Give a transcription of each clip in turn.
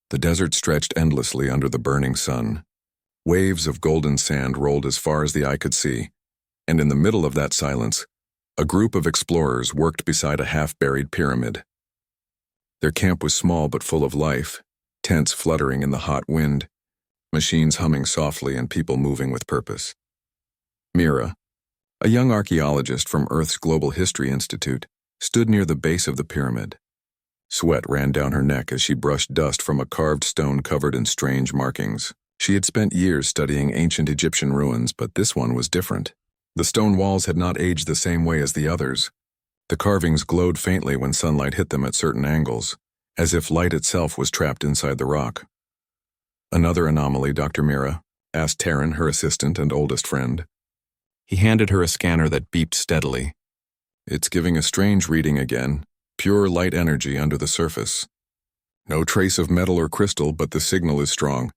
The desert stretched endlessly under the burning sun. Waves of golden sand rolled as far as the eye could see, and in the middle of that silence, a group of explorers worked beside a half-buried pyramid. Their camp was small but full of life, tents fluttering in the hot wind, machines humming softly and people moving with purpose. Mira, a young archaeologist from Earth's Global History Institute, stood near the base of the pyramid. Sweat ran down her neck as she brushed dust from a carved stone covered in strange markings. She had spent years studying ancient Egyptian ruins, but this one was different. The stone walls had not aged the same way as the others. The carvings glowed faintly when sunlight hit them at certain angles, as if light itself was trapped inside the rock. "Another anomaly, Dr. Mira?" asked Taryn, her assistant and oldest friend. He handed her a scanner that beeped steadily. "It's giving a strange reading again, pure light energy under the surface. No trace of metal or crystal, but the signal is strong."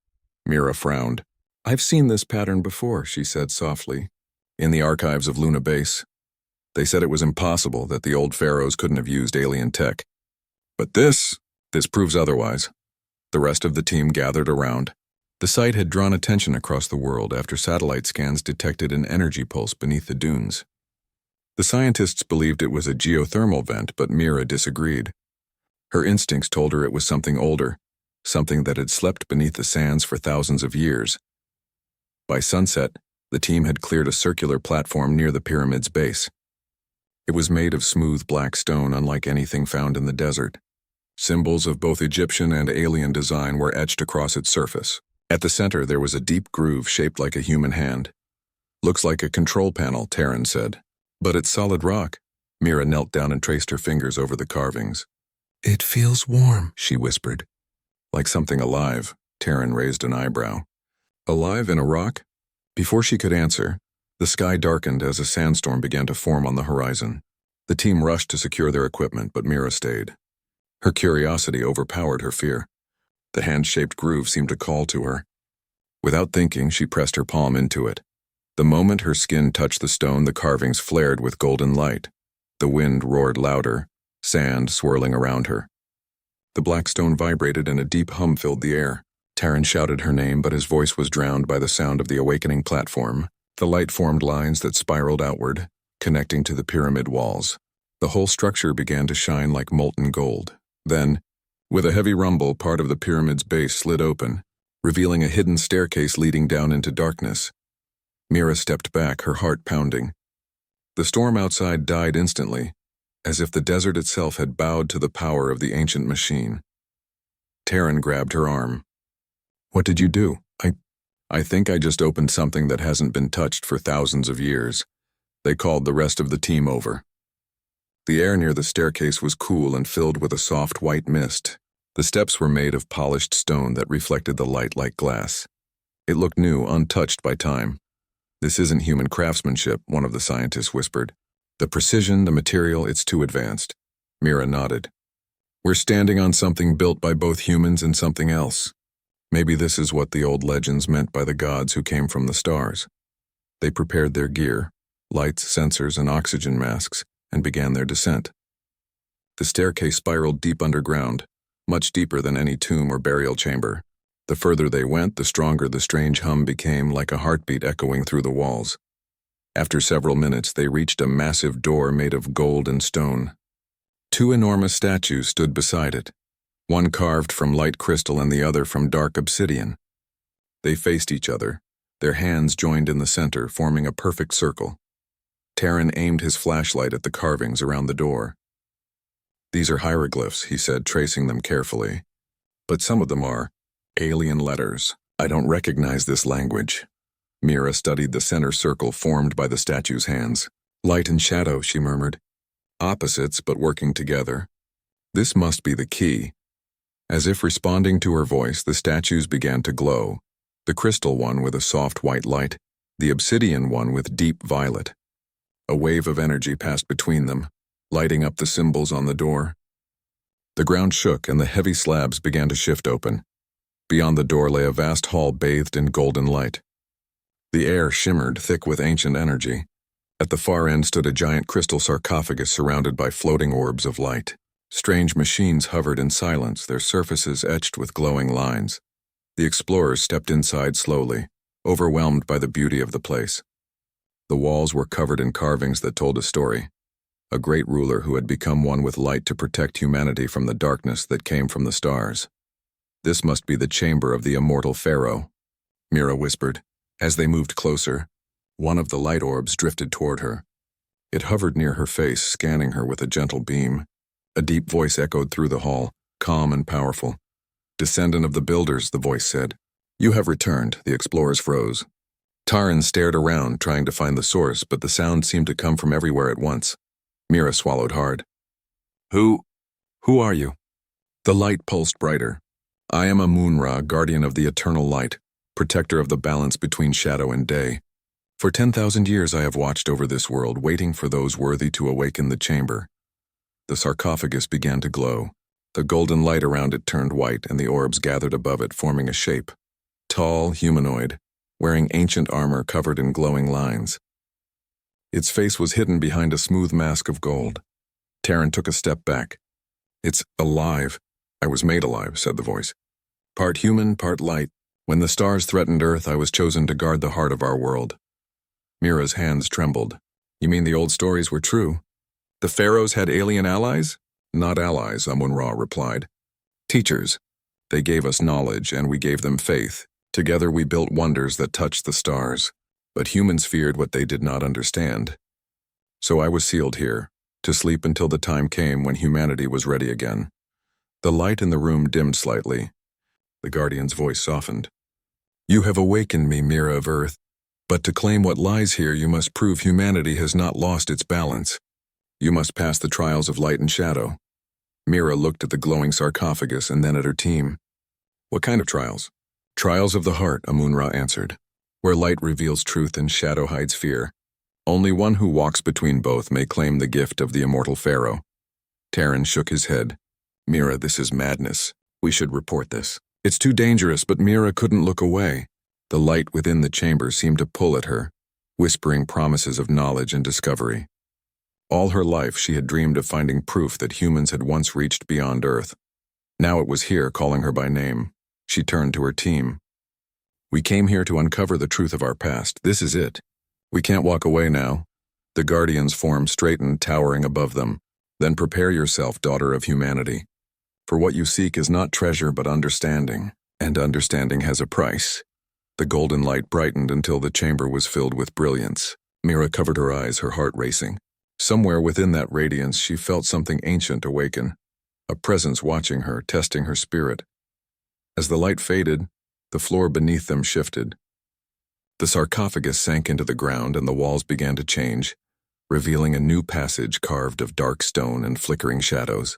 Mira frowned. "I've seen this pattern before," she said softly, "in the archives of Luna Base. They said it was impossible, that the old pharaohs couldn't have used alien tech. But this proves otherwise." The rest of the team gathered around. The site had drawn attention across the world after satellite scans detected an energy pulse beneath the dunes. The scientists believed it was a geothermal vent, but Mira disagreed. Her instincts told her it was something older, something that had slept beneath the sands for thousands of years. By sunset, the team had cleared a circular platform near the pyramid's base. It was made of smooth black stone unlike anything found in the desert. Symbols of both Egyptian and alien design were etched across its surface. At the center there was a deep groove shaped like a human hand. "Looks like a control panel," Taryn said. "But it's solid rock." Mira knelt down and traced her fingers over the carvings. "It feels warm," she whispered. "Like something alive." Taryn raised an eyebrow. "Alive in a rock?" Before she could answer, the sky darkened as a sandstorm began to form on the horizon. The team rushed to secure their equipment, but Mira stayed. Her curiosity overpowered her fear. The hand-shaped groove seemed to call to her. Without thinking, she pressed her palm into it. The moment her skin touched the stone, the carvings flared with golden light. The wind roared louder, sand swirling around her. The black stone vibrated and a deep hum filled the air. Taryn shouted her name, but his voice was drowned by the sound of the awakening platform. The light formed lines that spiraled outward, connecting to the pyramid walls. The whole structure began to shine like molten gold. Then, with a heavy rumble, part of the pyramid's base slid open, revealing a hidden staircase leading down into darkness. Mira stepped back, her heart pounding. The storm outside died instantly, as if the desert itself had bowed to the power of the ancient machine. Taryn grabbed her arm. "What did you do?" I think I just opened something that hasn't been touched for thousands of years." They called the rest of the team over. The air near the staircase was cool and filled with a soft white mist. The steps were made of polished stone that reflected the light like glass. It looked new, untouched by time. "This isn't human craftsmanship," one of the scientists whispered. "The precision, the material, it's too advanced." Mira nodded. "We're standing on something built by both humans and something else. Maybe this is what the old legends meant by the gods who came from the stars." They prepared their gear, lights, sensors, and oxygen masks, and began their descent. The staircase spiraled deep underground, much deeper than any tomb or burial chamber. The further they went, the stronger the strange hum became, like a heartbeat echoing through the walls. After several minutes, they reached a massive door made of gold and stone. Two enormous statues stood beside it, one carved from light crystal and the other from dark obsidian. They faced each other, their hands joined in the center, forming a perfect circle. Taryn aimed his flashlight at the carvings around the door. "These are hieroglyphs," he said, tracing them carefully. "But some of them are alien letters. I don't recognize this language." Mira studied the center circle formed by the statue's hands. "Light and shadow," she murmured. "Opposites, but working together. This must be the key." As if responding to her voice, the statues began to glow. The crystal one with a soft white light, the obsidian one with deep violet. A wave of energy passed between them, lighting up the symbols on the door. The ground shook and the heavy slabs began to shift open. Beyond the door lay a vast hall bathed in golden light. The air shimmered, thick with ancient energy. At the far end stood a giant crystal sarcophagus surrounded by floating orbs of light. Strange machines hovered in silence, their surfaces etched with glowing lines. The explorers stepped inside slowly, overwhelmed by the beauty of the place. The walls were covered in carvings that told a story. A great ruler who had become one with light to protect humanity from the darkness that came from the stars. This must be the chamber of the immortal Pharaoh, Mira whispered. As they moved closer, one of the light orbs drifted toward her. It hovered near her face, scanning her with a gentle beam. A deep voice echoed through the hall, calm and powerful. "Descendant of the builders," the voice said. "You have returned." The explorers froze. Taran stared around, trying to find the source, but the sound seemed to come from everywhere at once. Mira swallowed hard. Who are you?" The light pulsed brighter. "I am Amun-Ra, guardian of the eternal light, protector of the balance between shadow and day. For 10,000 years I have watched over this world, waiting for those worthy to awaken the chamber." The sarcophagus began to glow. The golden light around it turned white, and the orbs gathered above it, forming a shape. Tall, humanoid, wearing ancient armor covered in glowing lines. Its face was hidden behind a smooth mask of gold. Taran took a step back. "It's alive." "I was made alive," said the voice. "Part human, part light. When the stars threatened Earth, I was chosen to guard the heart of our world." Mira's hands trembled. "You mean the old stories were true? The pharaohs had alien allies?" "Not allies," Amun-Ra replied. "Teachers. They gave us knowledge, and we gave them faith. Together we built wonders that touched the stars. But humans feared what they did not understand. So I was sealed here, to sleep until the time came when humanity was ready again." The light in the room dimmed slightly. The guardian's voice softened. "You have awakened me, Mira of Earth. But to claim what lies here, you must prove humanity has not lost its balance. You must pass the trials of light and shadow." Mira looked at the glowing sarcophagus and then at her team. "What kind of trials?" "Trials of the heart," Amun-Ra answered, "where light reveals truth and shadow hides fear. Only one who walks between both may claim the gift of the immortal Pharaoh." Taran shook his head. "Mira, this is madness. We should report this." "It's too dangerous," but Mira couldn't look away. The light within the chamber seemed to pull at her, whispering promises of knowledge and discovery. All her life she had dreamed of finding proof that humans had once reached beyond Earth. Now it was here, calling her by name. She turned to her team. "We came here to uncover the truth of our past. This is it. We can't walk away now." The Guardian's form straightened, towering above them. "Then prepare yourself, daughter of humanity. For what you seek is not treasure but understanding, and understanding has a price." The golden light brightened until the chamber was filled with brilliance. Mira covered her eyes, her heart racing. Somewhere within that radiance she felt something ancient awaken, a presence watching her, testing her spirit. As the light faded, the floor beneath them shifted. The sarcophagus sank into the ground and the walls began to change, revealing a new passage carved of dark stone and flickering shadows.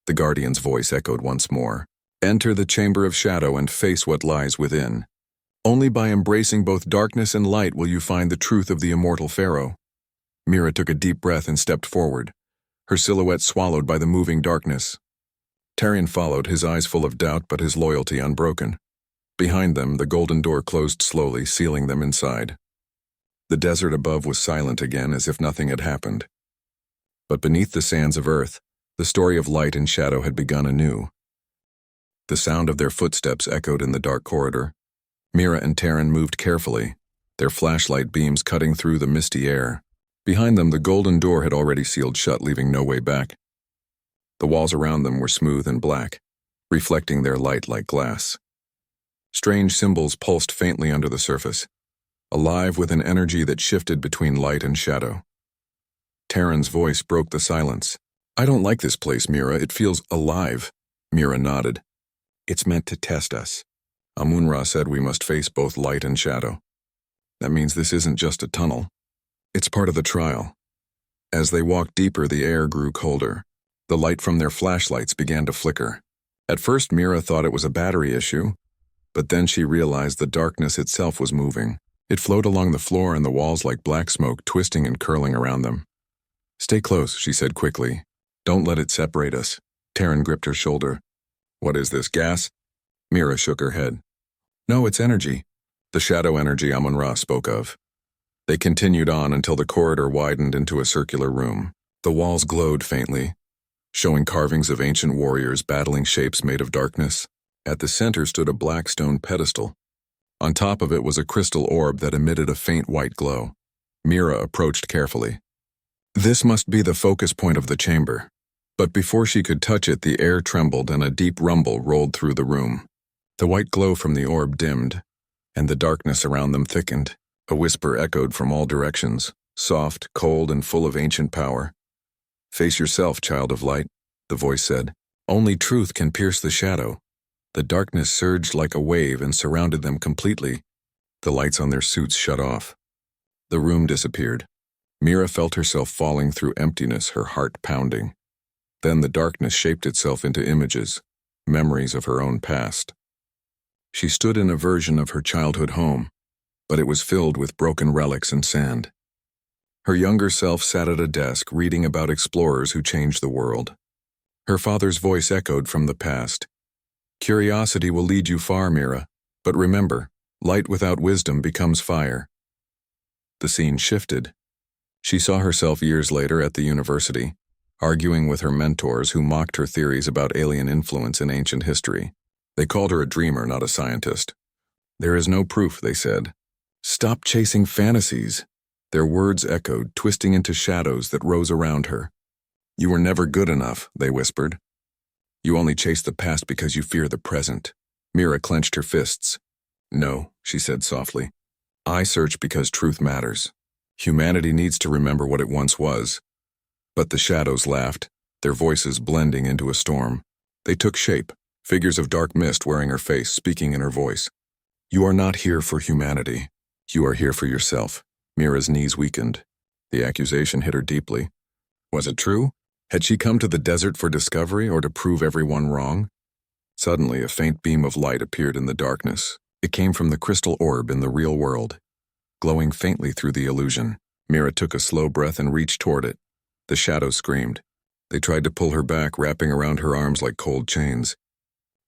The Guardian's voice echoed once more. "Enter the chamber of shadow and face what lies within. Only by embracing both darkness and light will you find the truth of the immortal Pharaoh." Mira took a deep breath and stepped forward, her silhouette swallowed by the moving darkness. Taran followed, his eyes full of doubt but his loyalty unbroken. Behind them, the golden door closed slowly, sealing them inside. The desert above was silent again, as if nothing had happened. But beneath the sands of Earth, the story of light and shadow had begun anew. The sound of their footsteps echoed in the dark corridor. Mira and Taran moved carefully, their flashlight beams cutting through the misty air. Behind them, the golden door had already sealed shut, leaving no way back. The walls around them were smooth and black, reflecting their light like glass. Strange symbols pulsed faintly under the surface, alive with an energy that shifted between light and shadow. Taran's voice broke the silence. "I don't like this place, Mira. It feels alive." Mira nodded. "It's meant to test us. Amun-Ra said we must face both light and shadow. That means this isn't just a tunnel. It's part of the trial." As they walked deeper, the air grew colder. The light from their flashlights began to flicker. At first, Mira thought it was a battery issue, but then she realized the darkness itself was moving. It flowed along the floor and the walls like black smoke, twisting and curling around them. "Stay close," she said quickly. "Don't let it separate us." Taran gripped her shoulder. "What is this, gas?" Mira shook her head. "No, it's energy. The shadow energy Amun-Ra spoke of." They continued on until the corridor widened into a circular room. The walls glowed faintly, showing carvings of ancient warriors battling shapes made of darkness. At the center stood a black stone pedestal. On top of it was a crystal orb that emitted a faint white glow. Mira approached carefully. This must be the focus point of the chamber. But before she could touch it, the air trembled and a deep rumble rolled through the room. The white glow from the orb dimmed, and the darkness around them thickened. A whisper echoed from all directions, soft, cold, and full of ancient power. "Face yourself, child of light," the voice said. "Only truth can pierce the shadow." The darkness surged like a wave and surrounded them completely. The lights on their suits shut off. The room disappeared. Mira felt herself falling through emptiness, her heart pounding. Then the darkness shaped itself into images, memories of her own past. She stood in a version of her childhood home, but it was filled with broken relics and sand. Her younger self sat at a desk reading about explorers who changed the world. Her father's voice echoed from the past. "Curiosity will lead you far, Mira, but remember, light without wisdom becomes fire." The scene shifted. She saw herself years later at the university, arguing with her mentors who mocked her theories about alien influence in ancient history. They called her a dreamer, not a scientist. "There is no proof," they said. "Stop chasing fantasies." Their words echoed, twisting into shadows that rose around her. "You were never good enough," they whispered. "You only chase the past because you fear the present." Mira clenched her fists. "No," she said softly. "I search because truth matters. Humanity needs to remember what it once was." But the shadows laughed, their voices blending into a storm. They took shape, figures of dark mist wearing her face, speaking in her voice. "You are not here for humanity. You are here for yourself." Mira's knees weakened. The accusation hit her deeply. Was it true? Had she come to the desert for discovery or to prove everyone wrong? Suddenly, a faint beam of light appeared in the darkness. It came from the crystal orb in the real world, glowing faintly through the illusion. Mira took a slow breath and reached toward it. The shadows screamed. They tried to pull her back, wrapping around her arms like cold chains.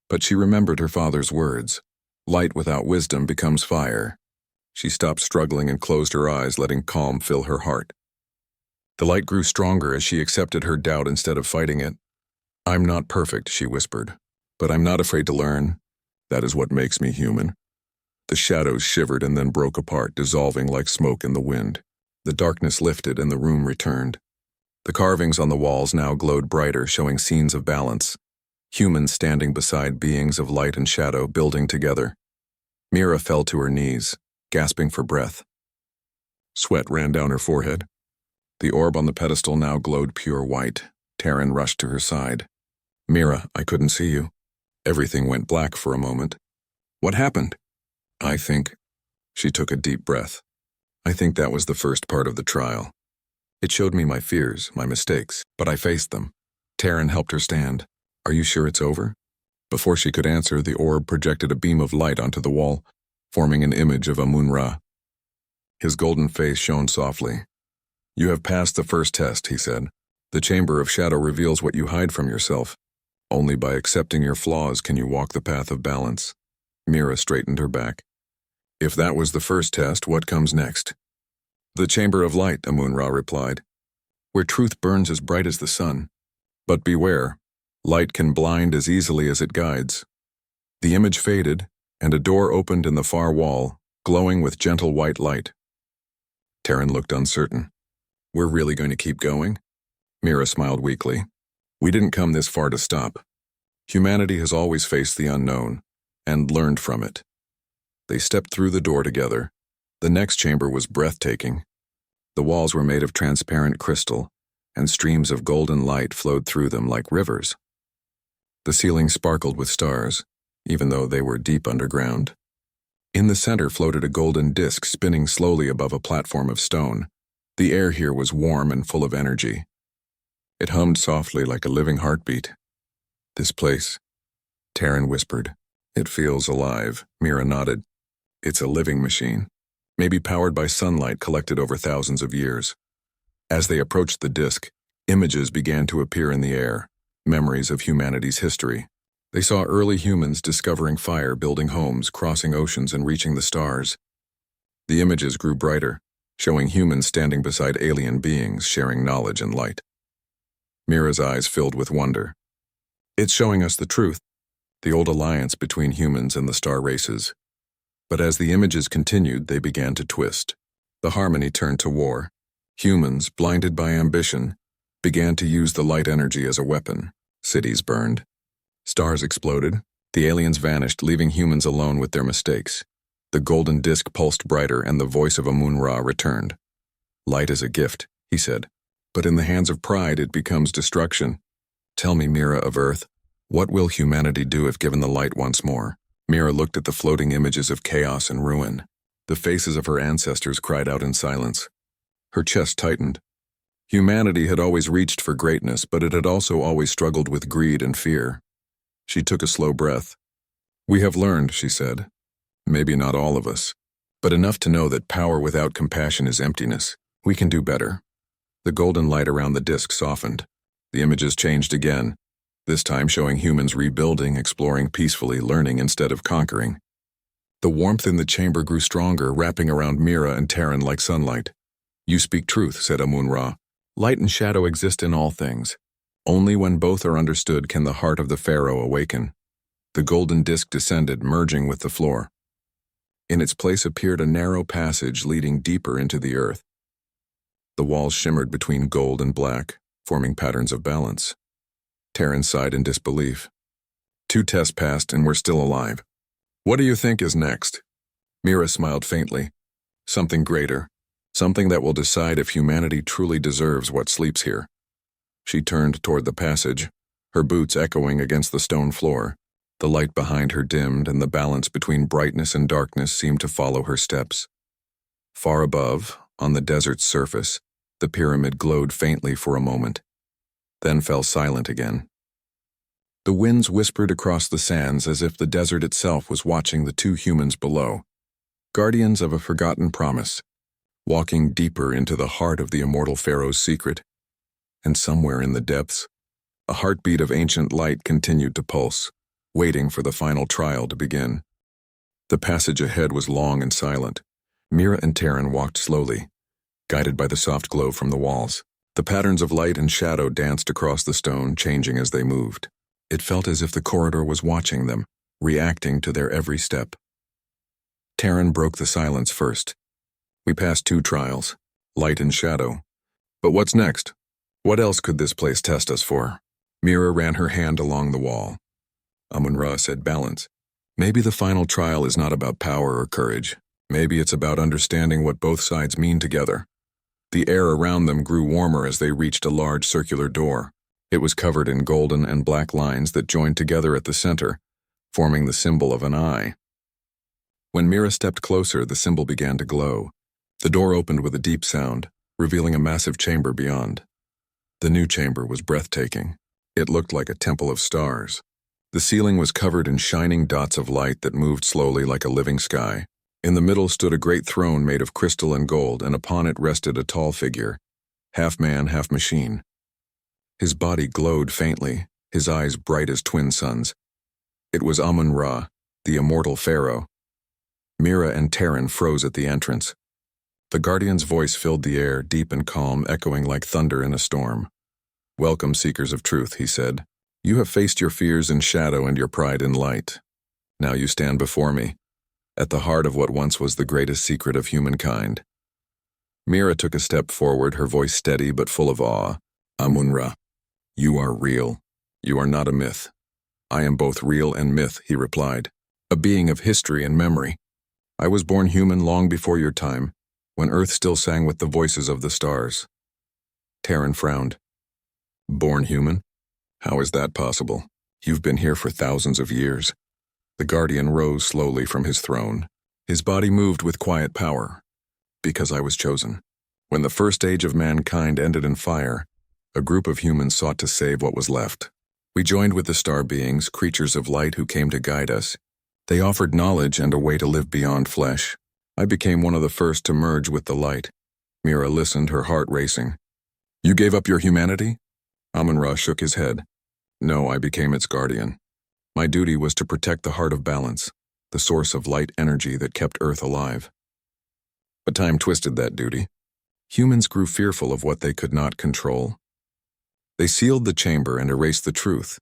But she remembered her father's words. "Light without wisdom becomes fire." She stopped struggling and closed her eyes, letting calm fill her heart. The light grew stronger as she accepted her doubt instead of fighting it. "I'm not perfect," she whispered, "but I'm not afraid to learn. That is what makes me human." The shadows shivered and then broke apart, dissolving like smoke in the wind. The darkness lifted and the room returned. The carvings on the walls now glowed brighter, showing scenes of balance. Humans standing beside beings of light and shadow, building together. Mira fell to her knees, gasping for breath. Sweat ran down her forehead. The orb on the pedestal now glowed pure white. Taryn rushed to her side. "Mira, I couldn't see you." Everything went black for a moment. "What happened?" "I think..." She took a deep breath. "I think that was the first part of the trial. It showed me my fears, my mistakes, but I faced them." Taryn helped her stand. "Are you sure it's over?" Before she could answer, the orb projected a beam of light onto the wall, forming an image of Amun-Ra. His golden face shone softly. "You have passed the first test," he said. "The Chamber of Shadow reveals what you hide from yourself. Only by accepting your flaws can you walk the path of balance." Mira straightened her back. "If that was the first test, what comes next?" "The Chamber of Light," Amun-Ra replied, "where truth burns as bright as the sun. But beware, light can blind as easily as it guides." The image faded, and a door opened in the far wall, glowing with gentle white light. Taryn looked uncertain. "We're really going to keep going?" Mira smiled weakly. "We didn't come this far to stop. Humanity has always faced the unknown, and learned from it." They stepped through the door together. The next chamber was breathtaking. The walls were made of transparent crystal, and streams of golden light flowed through them like rivers. The ceiling sparkled with stars, even though they were deep underground. In the center floated a golden disk spinning slowly above a platform of stone. The air here was warm and full of energy. It hummed softly like a living heartbeat. "This place," Taryn whispered. "It feels alive." Mira nodded. "It's a living machine, maybe powered by sunlight collected over thousands of years." As they approached the disk, images began to appear in the air, memories of humanity's history. They saw early humans discovering fire, building homes, crossing oceans, and reaching the stars. The images grew brighter, showing humans standing beside alien beings, sharing knowledge and light. Mira's eyes filled with wonder. It's showing us the truth, the old alliance between humans and the star races. But as the images continued, they began to twist. The harmony turned to war. Humans, blinded by ambition, began to use the light energy as a weapon. Cities burned. Stars exploded. The aliens vanished, leaving humans alone with their mistakes. The golden disk pulsed brighter, and the voice of Amun-Ra returned. Light is a gift, he said, but in the hands of pride it becomes destruction. Tell me, Mira of Earth, what will humanity do if given the light once more? Mira looked at the floating images of chaos and ruin. The faces of her ancestors cried out in silence. Her chest tightened. Humanity had always reached for greatness, but it had also always struggled with greed and fear. She took a slow breath. We have learned, she said. Maybe not all of us, but enough to know that power without compassion is emptiness. We can do better. The golden light around the disk softened. The images changed again, this time showing humans rebuilding, exploring peacefully, learning instead of conquering. The warmth in the chamber grew stronger, wrapping around Mira and Terran like sunlight. You speak truth, said Amun-Ra. Light and shadow exist in all things. Only when both are understood can the heart of the Pharaoh awaken. The golden disk descended, merging with the floor. In its place appeared a narrow passage leading deeper into the earth. The walls shimmered between gold and black, forming patterns of balance. Terran sighed in disbelief. 2 tests passed and we're still alive. What do you think is next? Mira smiled faintly. Something greater. Something that will decide if humanity truly deserves what sleeps here. She turned toward the passage, her boots echoing against the stone floor. The light behind her dimmed, and the balance between brightness and darkness seemed to follow her steps. Far above, on the desert's surface, the pyramid glowed faintly for a moment, then fell silent again. The winds whispered across the sands as if the desert itself was watching the 2 humans below, guardians of a forgotten promise, walking deeper into the heart of the immortal Pharaoh's secret. And somewhere in the depths, a heartbeat of ancient light continued to pulse, waiting for the final trial to begin. The passage ahead was long and silent. Mira and Terran walked slowly, guided by the soft glow from the walls. The patterns of light and shadow danced across the stone, changing as they moved. It felt as if the corridor was watching them, reacting to their every step. Terran broke the silence first. We passed 2 trials, light and shadow. But what's next? What else could this place test us for? Mira ran her hand along the wall. Amun-Ra said balance. Maybe the final trial is not about power or courage. Maybe it's about understanding what both sides mean together. The air around them grew warmer as they reached a large circular door. It was covered in golden and black lines that joined together at the center, forming the symbol of an eye. When Mira stepped closer, the symbol began to glow. The door opened with a deep sound, revealing a massive chamber beyond. The new chamber was breathtaking. It looked like a temple of stars. The ceiling was covered in shining dots of light that moved slowly like a living sky. In the middle stood a great throne made of crystal and gold, and upon it rested a tall figure, half man, half machine. His body glowed faintly, his eyes bright as twin suns. It was Amun-Ra, the immortal Pharaoh. Mira and Terran froze at the entrance. The guardian's voice filled the air, deep and calm, echoing like thunder in a storm. Welcome, seekers of truth, he said. You have faced your fears in shadow and your pride in light. Now you stand before me, at the heart of what once was the greatest secret of humankind. Mira took a step forward, her voice steady but full of awe. Amun-Ra, you are real. You are not a myth. I am both real and myth, he replied, a being of history and memory. I was born human long before your time, when Earth still sang with the voices of the stars. Terran frowned. Born human? How is that possible? You've been here for thousands of years. The guardian rose slowly from his throne. His body moved with quiet power. Because I was chosen. When the first age of mankind ended in fire, a group of humans sought to save what was left. We joined with the star beings, creatures of light who came to guide us. They offered knowledge and a way to live beyond flesh. I became one of the first to merge with the light. Mira listened, her heart racing. You gave up your humanity? Amun-Ra shook his head. No, I became its guardian. My duty was to protect the heart of balance, the source of light energy that kept Earth alive. But time twisted that duty. Humans grew fearful of what they could not control. They sealed the chamber and erased the truth.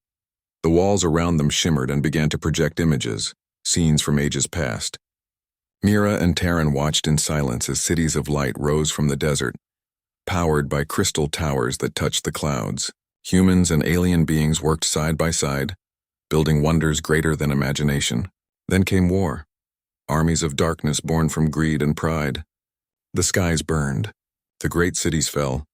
The walls around them shimmered and began to project images, scenes from ages past. Mira and Taryn watched in silence as cities of light rose from the desert, powered by crystal towers that touched the clouds. Humans and alien beings worked side by side, building wonders greater than imagination. Then came war, armies of darkness born from greed and pride. The skies burned. The great cities fell.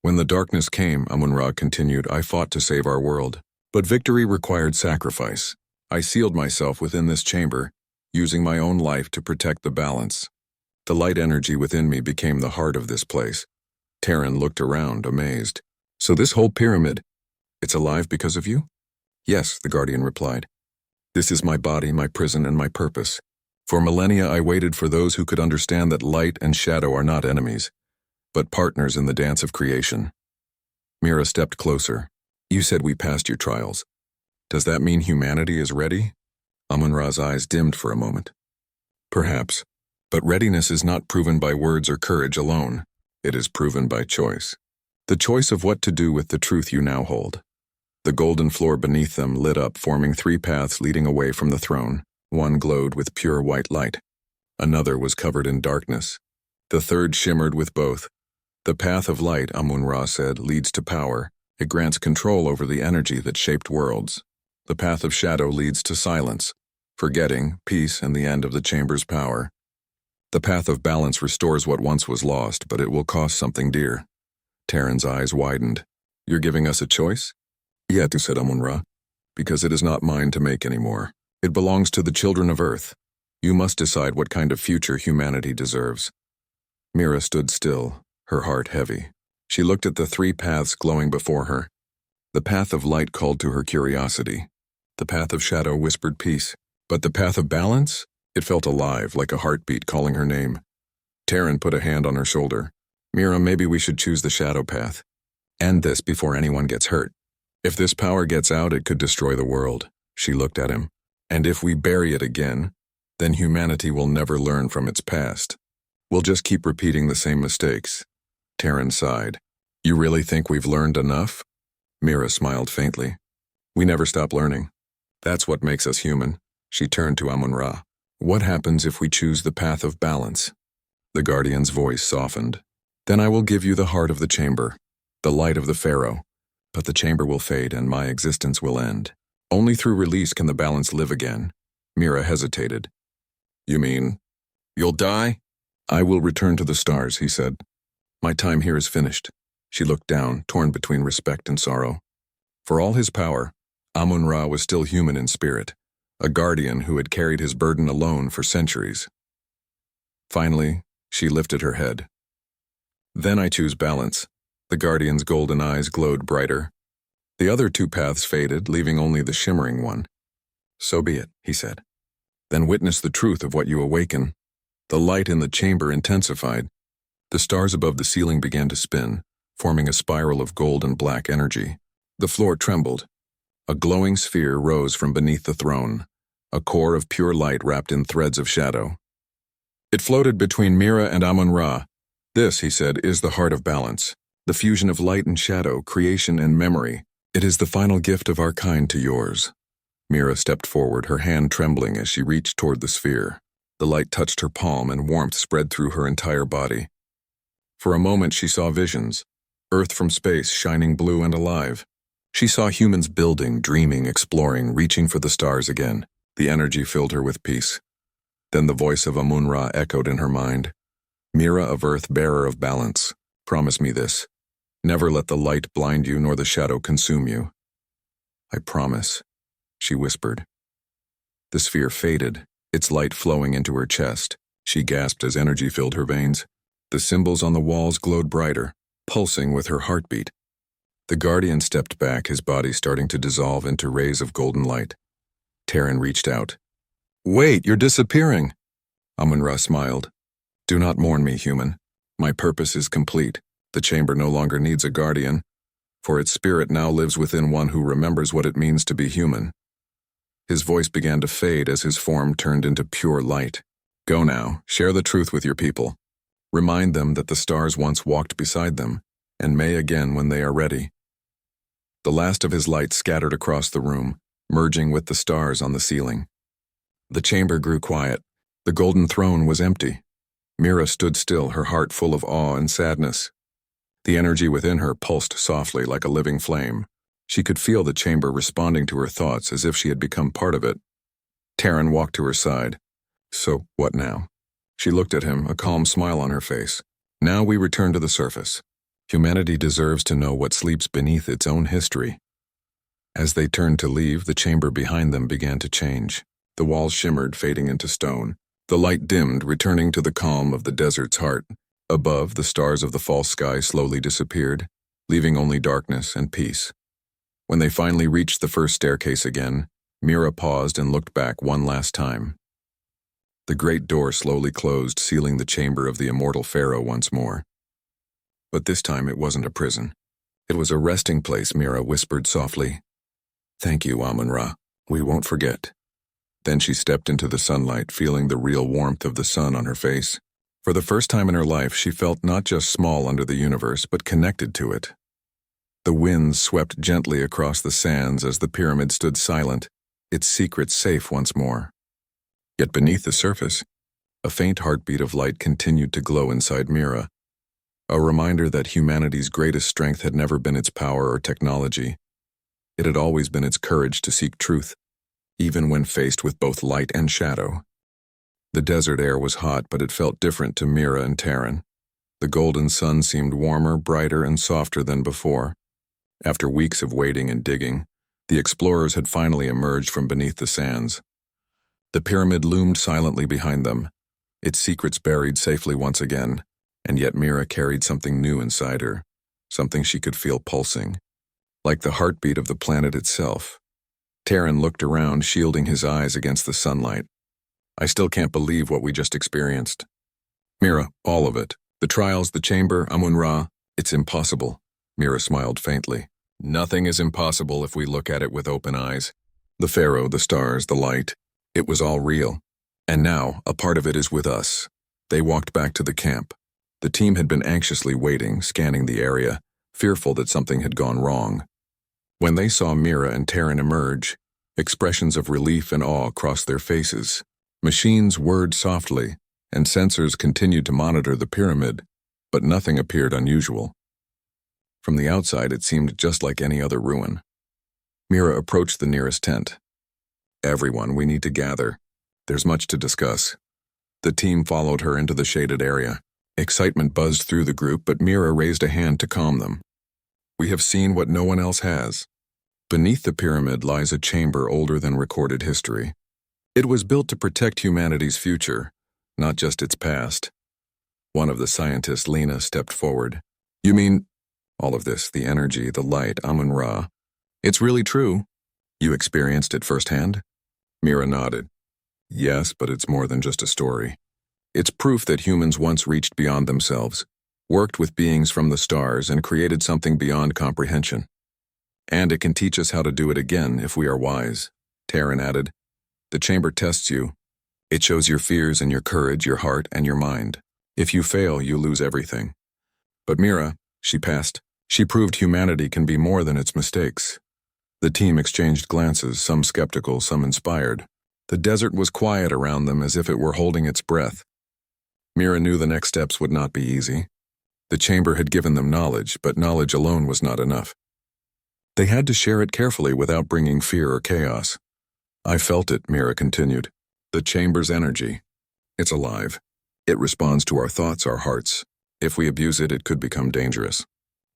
When the darkness came, Amun-Ra continued, I fought to save our world. But victory required sacrifice. I sealed myself within this chamber, using my own life to protect the balance. The light energy within me became the heart of this place. Taryn looked around, amazed. So this whole pyramid, it's alive because of you? Yes, the Guardian replied. This is my body, my prison, and my purpose. For millennia I waited for those who could understand that light and shadow are not enemies, but partners in the dance of creation. Mira stepped closer. You said we passed your trials. Does that mean humanity is ready? Amun-Ra's eyes dimmed for a moment. Perhaps, but readiness is not proven by words or courage alone. It is proven by choice. The choice of what to do with the truth you now hold. The golden floor beneath them lit up, forming 3 paths leading away from the throne. One glowed with pure white light. Another was covered in darkness. The third shimmered with both. The path of light, Amun-Ra said, leads to power. It grants control over the energy that shaped worlds. The path of shadow leads to silence, forgetting, peace, and the end of the chamber's power. The path of balance restores what once was lost, but it will cost something dear. Taryn's eyes widened. You're giving us a choice? Yet, said Amun-Ra, because it is not mine to make anymore. It belongs to the children of Earth. You must decide what kind of future humanity deserves. Mira stood still, her heart heavy. She looked at the 3 paths glowing before her. The path of light called to her curiosity. The path of shadow whispered peace. But the path of balance? It felt alive, like a heartbeat calling her name. Taryn put a hand on her shoulder. Mira, maybe we should choose the shadow path. End this before anyone gets hurt. If this power gets out, it could destroy the world. She looked at him. And if we bury it again, then humanity will never learn from its past. We'll just keep repeating the same mistakes. Taryn sighed. You really think we've learned enough? Mira smiled faintly. We never stop learning. That's what makes us human. She turned to Amun-Ra. What happens if we choose the path of balance? The Guardian's voice softened. Then I will give you the heart of the chamber, the light of the Pharaoh. But the chamber will fade and my existence will end. Only through release can the balance live again. Mira hesitated. You mean, you'll die? I will return to the stars, he said. My time here is finished. She looked down, torn between respect and sorrow. For all his power, Amun-Ra was still human in spirit, a guardian who had carried his burden alone for centuries. Finally, she lifted her head. Then I choose balance. The Guardian's golden eyes glowed brighter. The other 2 paths faded, leaving only the shimmering one. So be it, he said. Then witness the truth of what you awaken. The light in the chamber intensified. The stars above the ceiling began to spin, forming a spiral of gold and black energy. The floor trembled. A glowing sphere rose from beneath the throne, a core of pure light wrapped in threads of shadow. It floated between Mira and Amun-Ra. This, he said, is the heart of balance, the fusion of light and shadow, creation and memory. It is the final gift of our kind to yours. Mira stepped forward, her hand trembling as she reached toward the sphere. The light touched her palm and warmth spread through her entire body. For a moment she saw visions, Earth from space shining blue and alive. She saw humans building, dreaming, exploring, reaching for the stars again. The energy filled her with peace. Then the voice of Amun-Ra echoed in her mind. Mira of Earth, bearer of balance, promise me this. Never let the light blind you nor the shadow consume you. I promise, she whispered. The sphere faded, its light flowing into her chest. She gasped as energy filled her veins. The symbols on the walls glowed brighter, pulsing with her heartbeat. The Guardian stepped back, his body starting to dissolve into rays of golden light. Taryn reached out. Wait, you're disappearing. Amun-Ra smiled. Do not mourn me, human. My purpose is complete. The chamber no longer needs a guardian, for its spirit now lives within one who remembers what it means to be human. His voice began to fade as his form turned into pure light. Go now, share the truth with your people. Remind them that the stars once walked beside them, and may again when they are ready. The last of his light scattered across the room, merging with the stars on the ceiling. The chamber grew quiet. The golden throne was empty. Mira stood still, her heart full of awe and sadness. The energy within her pulsed softly like a living flame. She could feel the chamber responding to her thoughts as if she had become part of it. Taryn walked to her side. So, what now? She looked at him, a calm smile on her face. Now we return to the surface. Humanity deserves to know what sleeps beneath its own history. As they turned to leave, the chamber behind them began to change. The walls shimmered, fading into stone. The light dimmed, returning to the calm of the desert's heart. Above, the stars of the false sky slowly disappeared, leaving only darkness and peace. When they finally reached the first staircase again, Mira paused and looked back one last time. The great door slowly closed, sealing the chamber of the immortal Pharaoh once more. But this time it wasn't a prison. It was a resting place, Mira whispered softly. Thank you, Amun-Ra. We won't forget. Then she stepped into the sunlight, feeling the real warmth of the sun on her face. For the first time in her life, she felt not just small under the universe, but connected to it. The winds swept gently across the sands as the pyramid stood silent, its secrets safe once more. Yet beneath the surface, a faint heartbeat of light continued to glow inside Mira, a reminder that humanity's greatest strength had never been its power or technology. It had always been its courage to seek truth, even when faced with both light and shadow. The desert air was hot, but it felt different to Mira and Taryn. The golden sun seemed warmer, brighter, and softer than before. After weeks of waiting and digging, the explorers had finally emerged from beneath the sands. The pyramid loomed silently behind them, its secrets buried safely once again, and yet Mira carried something new inside her, something she could feel pulsing, like the heartbeat of the planet itself. Taryn looked around, shielding his eyes against the sunlight. I still can't believe what we just experienced. Mira, all of it. The trials, the chamber, Amun-Ra, it's impossible. Mira smiled faintly. Nothing is impossible if we look at it with open eyes. The Pharaoh, the stars, the light. It was all real. And now, a part of it is with us. They walked back to the camp. The team had been anxiously waiting, scanning the area, fearful that something had gone wrong. When they saw Mira and Taryn emerge, expressions of relief and awe crossed their faces. Machines whirred softly, and sensors continued to monitor the pyramid, but nothing appeared unusual. From the outside, it seemed just like any other ruin. Mira approached the nearest tent. Everyone, we need to gather. There's much to discuss. The team followed her into the shaded area. Excitement buzzed through the group, but Mira raised a hand to calm them. We have seen what no one else has. Beneath the pyramid lies a chamber older than recorded history. It was built to protect humanity's future, not just its past. One of the scientists, Lena, stepped forward. You mean all of this, the energy, the light, Amun-Ra? It's really true. You experienced it firsthand? Mira nodded. Yes, but it's more than just a story. It's proof that humans once reached beyond themselves, worked with beings from the stars, and created something beyond comprehension. And it can teach us how to do it again if we are wise, Taryn added. The chamber tests you. It shows your fears and your courage, your heart and your mind. If you fail, you lose everything. But Mira, she proved humanity can be more than its mistakes. The team exchanged glances, some skeptical, some inspired. The desert was quiet around them as if it were holding its breath. Mira knew the next steps would not be easy. The chamber had given them knowledge, but knowledge alone was not enough. They had to share it carefully without bringing fear or chaos. I felt it, Mira continued. The chamber's energy. It's alive. It responds to our thoughts, our hearts. If we abuse it, it could become dangerous.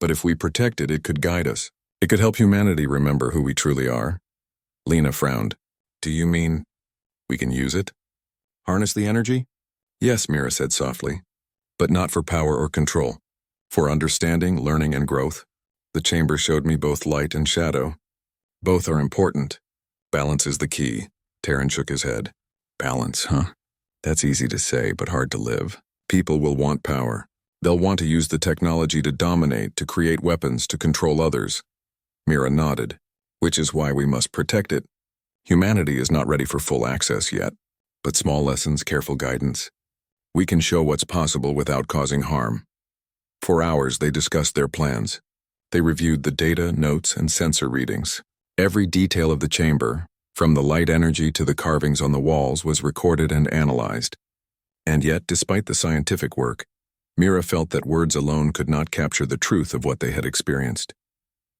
But if we protect it, it could guide us. It could help humanity remember who we truly are. Lena frowned. Do you mean we can use it? Harness the energy? Yes, Mira said softly. But not for power or control. For understanding, learning, and growth. The chamber showed me both light and shadow. Both are important. Balance is the key. Taryn shook his head. Balance, huh? That's easy to say, but hard to live. People will want power. They'll want to use the technology to dominate, to create weapons, to control others. Mira nodded, which is why we must protect it. Humanity is not ready for full access yet, but small lessons, careful guidance. We can show what's possible without causing harm. For hours, they discussed their plans. They reviewed the data, notes, and sensor readings. Every detail of the chamber, from the light energy to the carvings on the walls, was recorded and analyzed. And yet, despite the scientific work, Mira felt that words alone could not capture the truth of what they had experienced.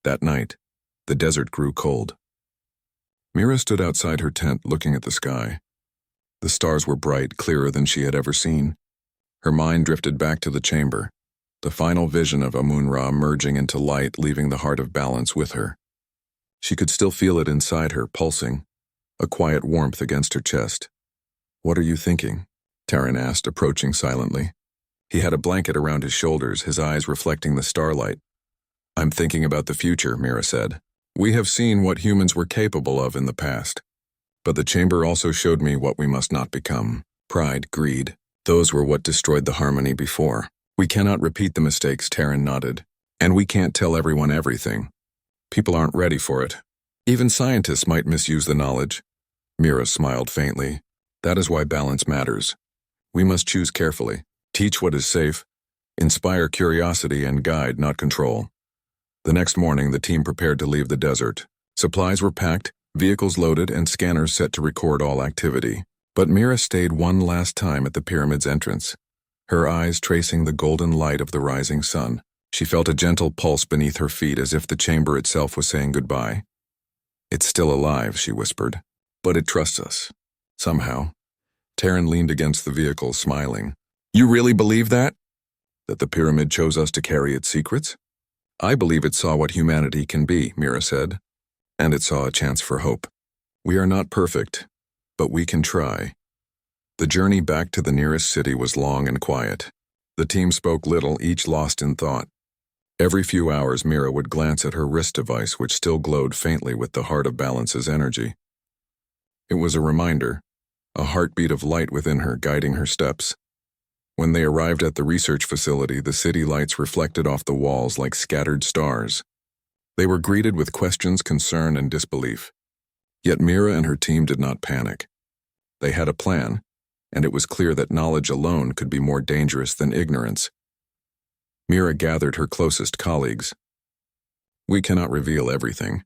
That night, the desert grew cold. Mira stood outside her tent looking at the sky. The stars were bright, clearer than she had ever seen. Her mind drifted back to the chamber, the final vision of Amun-Ra merging into light, leaving the heart of balance with her. She could still feel it inside her, pulsing, a quiet warmth against her chest. "What are you thinking?" Taran asked, approaching silently. He had a blanket around his shoulders, his eyes reflecting the starlight. "I'm thinking about the future," Mira said. "We have seen what humans were capable of in the past. But the chamber also showed me what we must not become. Pride, greed, those were what destroyed the harmony before. We cannot repeat the mistakes," Taran nodded. "And we can't tell everyone everything. People aren't ready for it. Even scientists might misuse the knowledge." Mira smiled faintly. "That is why balance matters. We must choose carefully, teach what is safe, inspire curiosity, and guide, not control." The next morning, the team prepared to leave the desert. Supplies were packed, vehicles loaded, and scanners set to record all activity. But Mira stayed one last time at the pyramid's entrance, her eyes tracing the golden light of the rising sun. She felt a gentle pulse beneath her feet, as if the chamber itself was saying goodbye. "It's still alive," she whispered. "But it trusts us. Somehow." Taran leaned against the vehicle, smiling. "You really believe that? That the pyramid chose us to carry its secrets?" "I believe it saw what humanity can be," Mira said. "And it saw a chance for hope. We are not perfect, but we can try." The journey back to the nearest city was long and quiet. The team spoke little, each lost in thought. Every few hours, Mira would glance at her wrist device, which still glowed faintly with the heart of balance's energy. It was a reminder, a heartbeat of light within her, guiding her steps. When they arrived at the research facility, the city lights reflected off the walls like scattered stars. They were greeted with questions, concern, and disbelief. Yet Mira and her team did not panic. They had a plan, and it was clear that knowledge alone could be more dangerous than ignorance. Mira gathered her closest colleagues. "We cannot reveal everything,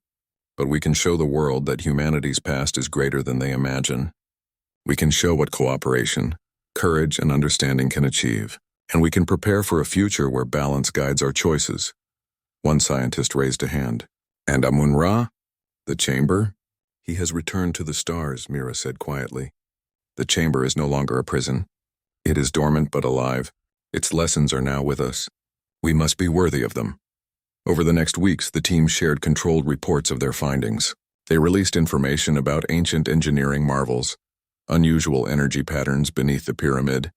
but we can show the world that humanity's past is greater than they imagine. We can show what cooperation, courage, and understanding can achieve, and we can prepare for a future where balance guides our choices." One scientist raised a hand. "And Amun-Ra? The chamber?" "He has returned to the stars," Mira said quietly. "The chamber is no longer a prison. It is dormant but alive. Its lessons are now with us. We must be worthy of them." Over the next weeks, the team shared controlled reports of their findings. They released information about ancient engineering marvels, unusual energy patterns beneath the pyramid,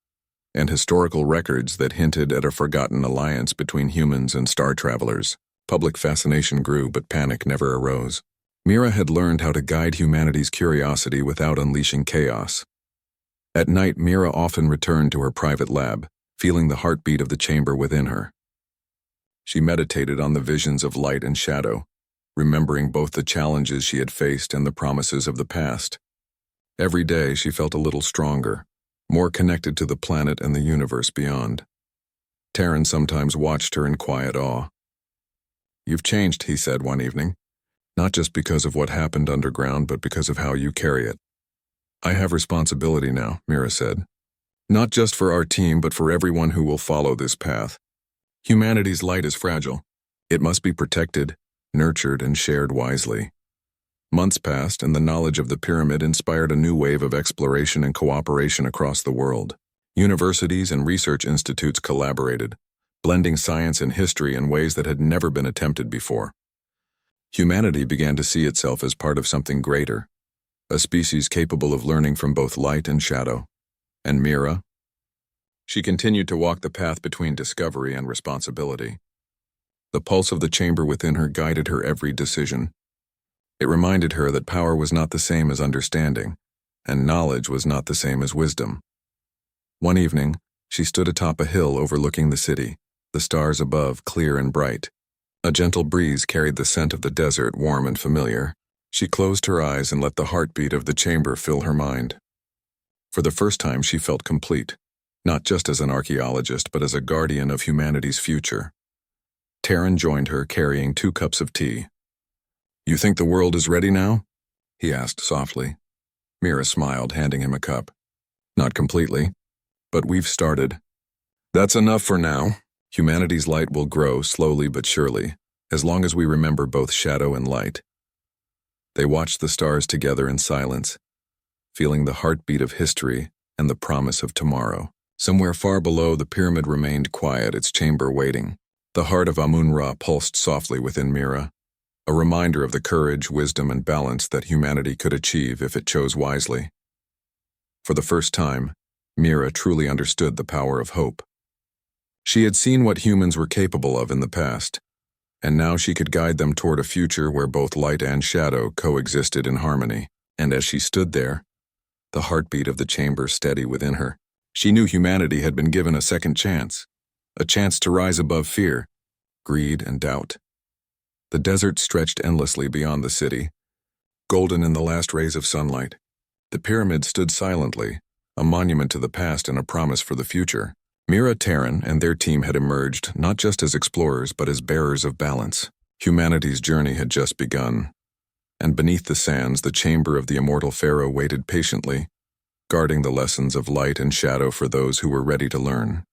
and historical records that hinted at a forgotten alliance between humans and star travelers. Public fascination grew, but panic never arose. Mira had learned how to guide humanity's curiosity without unleashing chaos. At night, Mira often returned to her private lab, feeling the heartbeat of the chamber within her. She meditated on the visions of light and shadow, remembering both the challenges she had faced and the promises of the past. Every day, she felt a little stronger, more connected to the planet and the universe beyond. Taran sometimes watched her in quiet awe. "You've changed," he said one evening, "not just because of what happened underground, but because of how you carry it." "I have responsibility now," Mira said. "Not just for our team, but for everyone who will follow this path. Humanity's light is fragile. It must be protected, nurtured, and shared wisely." Months passed, and the knowledge of the pyramid inspired a new wave of exploration and cooperation across the world. Universities and research institutes collaborated, blending science and history in ways that had never been attempted before. Humanity began to see itself as part of something greater, a species capable of learning from both light and shadow. And Mira? She continued to walk the path between discovery and responsibility. The pulse of the chamber within her guided her every decision. It reminded her that power was not the same as understanding, and knowledge was not the same as wisdom. One evening, she stood atop a hill overlooking the city, the stars above clear and bright. A gentle breeze carried the scent of the desert, warm and familiar. She closed her eyes and let the heartbeat of the chamber fill her mind. For the first time, she felt complete, not just as an archaeologist, but as a guardian of humanity's future. Taryn joined her, carrying 2 cups of tea. "You think the world is ready now?" he asked softly. Mira smiled, handing him a cup. "Not completely, but we've started. That's enough for now. Humanity's light will grow slowly but surely, as long as we remember both shadow and light." They watched the stars together in silence, feeling the heartbeat of history and the promise of tomorrow. Somewhere far below, the pyramid remained quiet, its chamber waiting. The heart of Amun-Ra pulsed softly within Mira, a reminder of the courage, wisdom, and balance that humanity could achieve if it chose wisely. For the first time, Mira truly understood the power of hope. She had seen what humans were capable of in the past, and now she could guide them toward a future where both light and shadow coexisted in harmony. And as she stood there, the heartbeat of the chamber steady within her, she knew humanity had been given a second chance, a chance to rise above fear, greed, and doubt. The desert stretched endlessly beyond the city, golden in the last rays of sunlight. The pyramid stood silently, a monument to the past and a promise for the future. Mira, Taryn, and their team had emerged not just as explorers but as bearers of balance. Humanity's journey had just begun, and beneath the sands, the chamber of the immortal Pharaoh waited patiently, guarding the lessons of light and shadow for those who were ready to learn.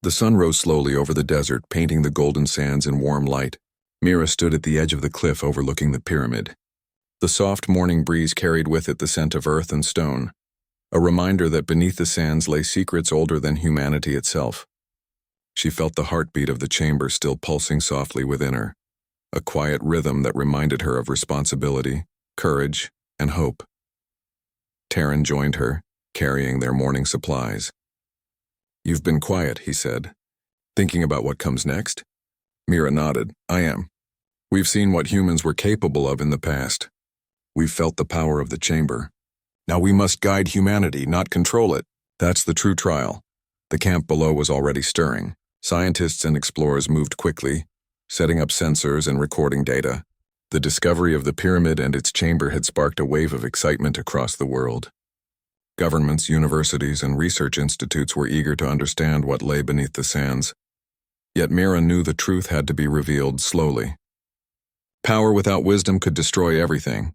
The sun rose slowly over the desert, painting the golden sands in warm light. Mira stood at the edge of the cliff overlooking the pyramid. The soft morning breeze carried with it the scent of earth and stone, a reminder that beneath the sands lay secrets older than humanity itself. She felt the heartbeat of the chamber still pulsing softly within her, a quiet rhythm that reminded her of responsibility, courage, and hope. Taryn joined her, carrying their morning supplies. "You've been quiet," he said. "Thinking about what comes next?" Mira nodded. "I am. We've seen what humans were capable of in the past. We've felt the power of the chamber. Now we must guide humanity, not control it. That's the true trial." The camp below was already stirring. Scientists and explorers moved quickly, setting up sensors and recording data. The discovery of the pyramid and its chamber had sparked a wave of excitement across the world. Governments, universities, and research institutes were eager to understand what lay beneath the sands. Yet Mira knew the truth had to be revealed slowly. Power without wisdom could destroy everything.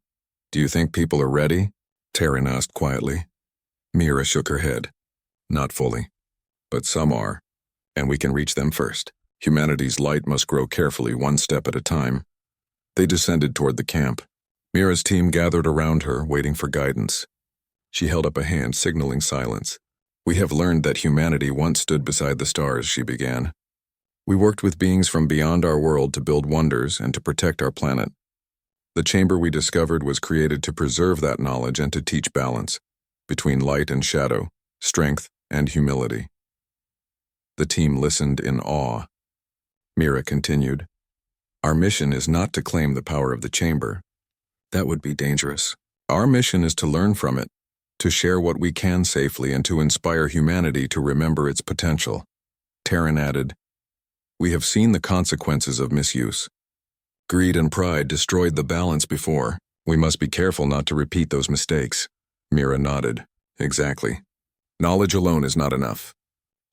"Do you think people are ready?" Taryn asked quietly. Mira shook her head. "Not fully. But some are, and we can reach them first. Humanity's light must grow carefully, one step at a time." They descended toward the camp. Mira's team gathered around her, waiting for guidance. She held up a hand, signaling silence. "We have learned that humanity once stood beside the stars," she began. "We worked with beings from beyond our world to build wonders and to protect our planet. The chamber we discovered was created to preserve that knowledge and to teach balance between light and shadow, strength and humility." The team listened in awe. Mira continued, "Our mission is not to claim the power of the chamber. That would be dangerous. Our mission is to learn from it, to share what we can safely, and to inspire humanity to remember its potential." Taryn added, "We have seen the consequences of misuse. Greed and pride destroyed the balance before. We must be careful not to repeat those mistakes." Mira nodded. "Exactly. Knowledge alone is not enough.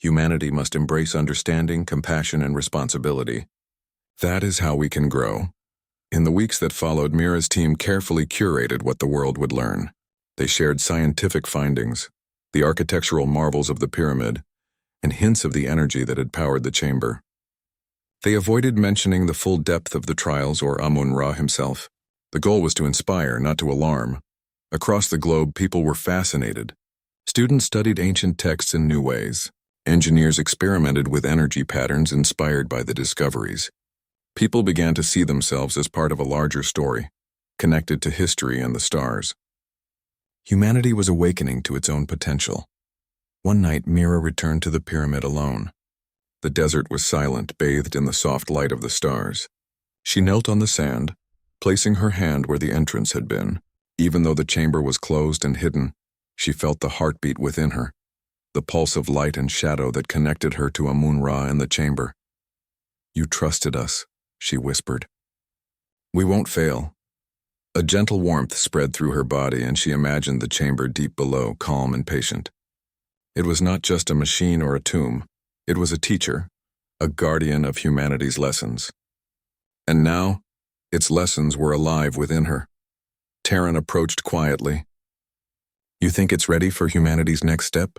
Humanity must embrace understanding, compassion, and responsibility. That is how we can grow." In the weeks that followed, Mira's team carefully curated what the world would learn. They shared scientific findings, the architectural marvels of the pyramid, and hints of the energy that had powered the chamber. They avoided mentioning the full depth of the trials or Amun-Ra himself. The goal was to inspire, not to alarm. Across the globe, people were fascinated. Students studied ancient texts in new ways. Engineers experimented with energy patterns inspired by the discoveries. People began to see themselves as part of a larger story, connected to history and the stars. Humanity was awakening to its own potential. One night, Mira returned to the pyramid alone. The desert was silent, bathed in the soft light of the stars. She knelt on the sand, placing her hand where the entrance had been. Even though the chamber was closed and hidden, she felt the heartbeat within her, the pulse of light and shadow that connected her to Amun-Ra and the chamber. "You trusted us," she whispered. "We won't fail." A gentle warmth spread through her body, and she imagined the chamber deep below, calm and patient. It was not just a machine or a tomb. It was a teacher, a guardian of humanity's lessons. And now, its lessons were alive within her. Taryn approached quietly. "You think it's ready for humanity's next step?"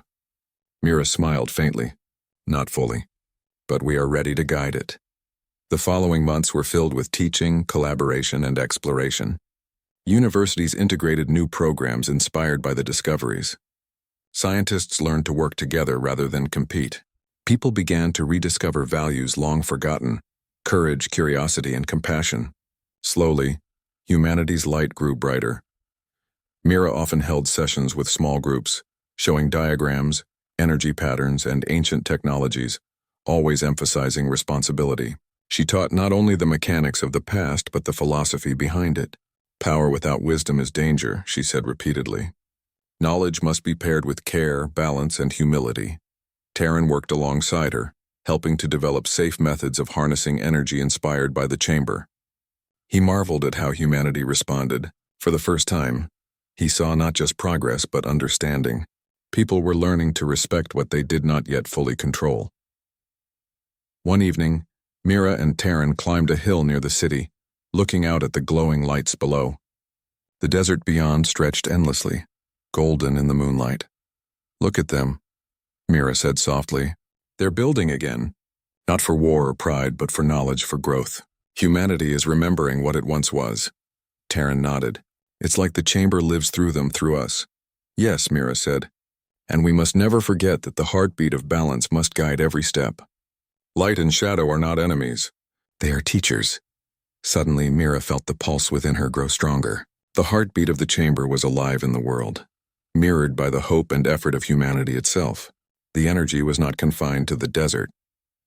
Mira smiled faintly. "Not fully, but we are ready to guide it." The following months were filled with teaching, collaboration, and exploration. Universities integrated new programs inspired by the discoveries. Scientists learned to work together rather than compete. People began to rediscover values long forgotten: courage, curiosity, and compassion. Slowly, humanity's light grew brighter. Mira often held sessions with small groups, showing diagrams, energy patterns, and ancient technologies, always emphasizing responsibility. She taught not only the mechanics of the past, but the philosophy behind it. "Power without wisdom is danger," she said repeatedly. "Knowledge must be paired with care, balance, and humility." Taryn worked alongside her, helping to develop safe methods of harnessing energy inspired by the chamber. He marveled at how humanity responded. For the first time, he saw not just progress but understanding. People were learning to respect what they did not yet fully control. One evening, Mira and Taryn climbed a hill near the city, looking out at the glowing lights below. The desert beyond stretched endlessly, golden in the moonlight. "Look at them," Mira said softly. "They're building again. Not for war or pride, but for knowledge, for growth. Humanity is remembering what it once was." Taryn nodded. "It's like the chamber lives through them, through us." "Yes," Mira said. "And we must never forget that the heartbeat of balance must guide every step. Light and shadow are not enemies. They are teachers." Suddenly, Mira felt the pulse within her grow stronger. The heartbeat of the chamber was alive in the world, mirrored by the hope and effort of humanity itself. The energy was not confined to the desert.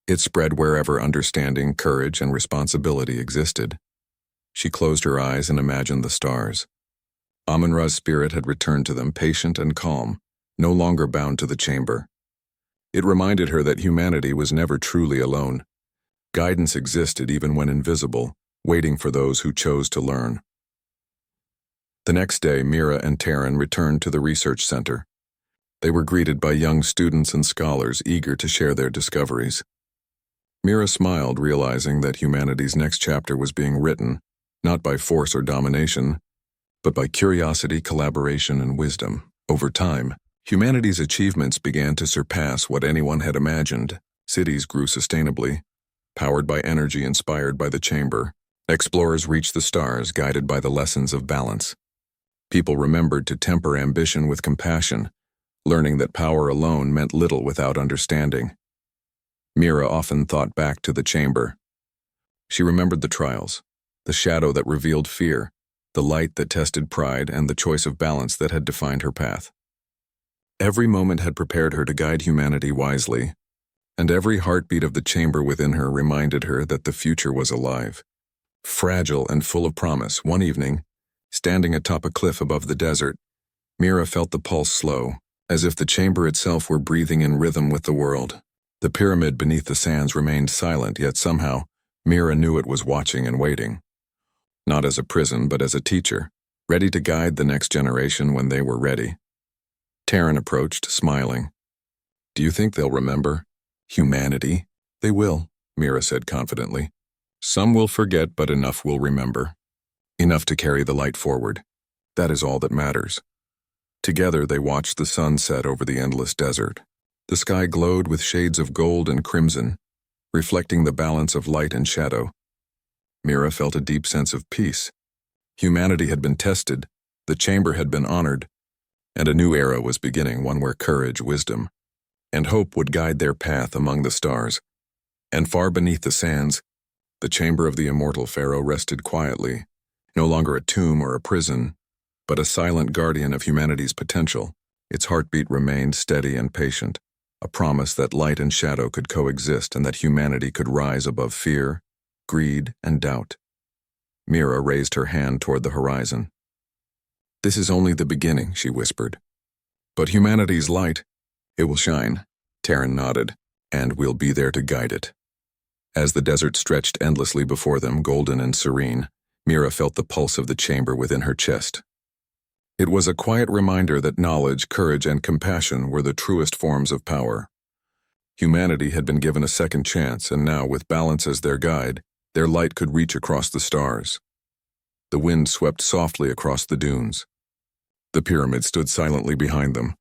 It spread wherever understanding, courage, and responsibility existed. She closed her eyes and imagined the stars. Amun-Ra's spirit had returned to them, patient and calm, no longer bound to the chamber. It reminded her that humanity was never truly alone. Guidance existed even when invisible, waiting for those who chose to learn. The next day, Mira and Taryn returned to the research center. They were greeted by young students and scholars eager to share their discoveries. Mira smiled, realizing that humanity's next chapter was being written, not by force or domination, but by curiosity, collaboration, and wisdom. Over time, humanity's achievements began to surpass what anyone had imagined. Cities grew sustainably, powered by energy inspired by the chamber. Explorers reached the stars, guided by the lessons of balance. People remembered to temper ambition with compassion, learning that power alone meant little without understanding. Mira often thought back to the chamber. She remembered the trials, the shadow that revealed fear, the light that tested pride, and the choice of balance that had defined her path. Every moment had prepared her to guide humanity wisely, and every heartbeat of the chamber within her reminded her that the future was alive. Fragile and full of promise, one evening, standing atop a cliff above the desert, Mira felt the pulse slow, as if the chamber itself were breathing in rhythm with the world. The pyramid beneath the sands remained silent, yet somehow, Mira knew it was watching and waiting. Not as a prison, but as a teacher, ready to guide the next generation when they were ready. Taryn approached, smiling. "Do you think they'll remember humanity?" "They will," Mira said confidently. "Some will forget, but enough will remember. Enough to carry the light forward. That is all that matters." Together they watched the sun set over the endless desert. The sky glowed with shades of gold and crimson, reflecting the balance of light and shadow. Mira felt a deep sense of peace. Humanity had been tested, the chamber had been honored, and a new era was beginning, one where courage, wisdom, and hope would guide their path among the stars. And far beneath the sands, the chamber of the immortal Pharaoh rested quietly, no longer a tomb or a prison, but a silent guardian of humanity's potential. Its heartbeat remained steady and patient, a promise that light and shadow could coexist and that humanity could rise above fear, greed, and doubt. Mira raised her hand toward the horizon. "This is only the beginning," she whispered. "But humanity's light, it will shine." Taryn nodded, "and we'll be there to guide it." As the desert stretched endlessly before them, golden and serene, Mira felt the pulse of the chamber within her chest. It was a quiet reminder that knowledge, courage, and compassion were the truest forms of power. Humanity had been given a second chance, and now, with balance as their guide, their light could reach across the stars. The wind swept softly across the dunes. The pyramid stood silently behind them,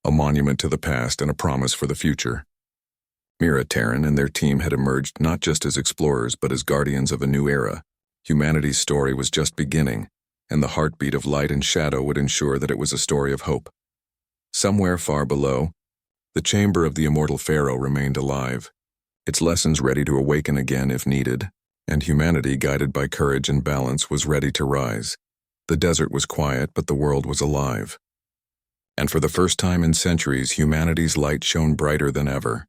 a monument to the past and a promise for the future. Mira Terran and their team had emerged not just as explorers but as guardians of a new era. Humanity's story was just beginning, and the heartbeat of light and shadow would ensure that it was a story of hope. Somewhere far below, the chamber of the immortal Pharaoh remained alive, its lessons ready to awaken again if needed, and humanity, guided by courage and balance, was ready to rise. The desert was quiet, but the world was alive. And for the first time in centuries, humanity's light shone brighter than ever.